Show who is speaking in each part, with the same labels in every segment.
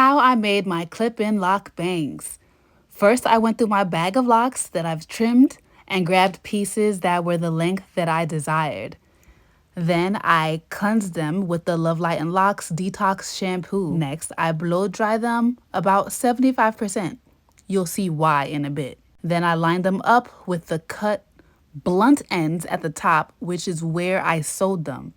Speaker 1: How I made my clip-in lock bangs. First, I went through my bag of locks that I've trimmed and grabbed pieces that were the length that I desired. Then I cleansed them with the Love Light and Locks Detox Shampoo. Next, I blow dry them about 75%. You'll see why in a bit. Then I lined them up with the cut blunt ends at the top, which is where I sewed them.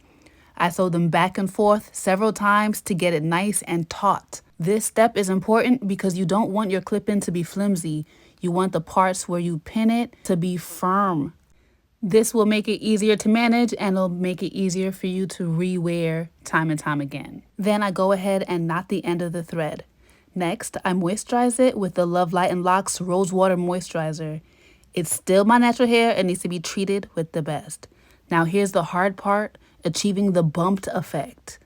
Speaker 1: I sewed them back and forth several times to get it nice and taut. This step is important because you don't want your clip-in to be flimsy. You want the parts where you pin it to be firm. This will make it easier to manage and it'll make it easier for you to rewear time and time again. Then I go ahead and knot the end of the thread. Next, I moisturize it with the Love Light and Locks Rose Water Moisturizer. It's still my natural hair and needs to be treated with the best. Now here's the hard part, achieving the bumped effect.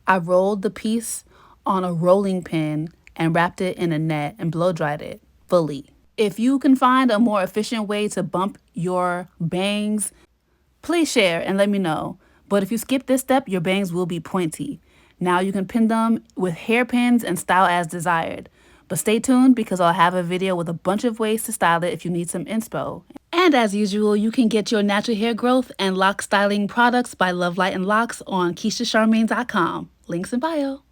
Speaker 1: I rolled the piece on a rolling pin and wrapped it in a net and blow dried it fully. If you can find a more efficient way to bump your bangs, please share and let me know. But if you skip this step, your bangs will be pointy. Now you can pin them with hairpins and style as desired. But stay tuned because I'll have a video with a bunch of ways to style it if you need some inspo. And as usual, you can get your natural hair growth and lock styling products by Love Light and Locks on KeishaCharmaine.com. Links in bio.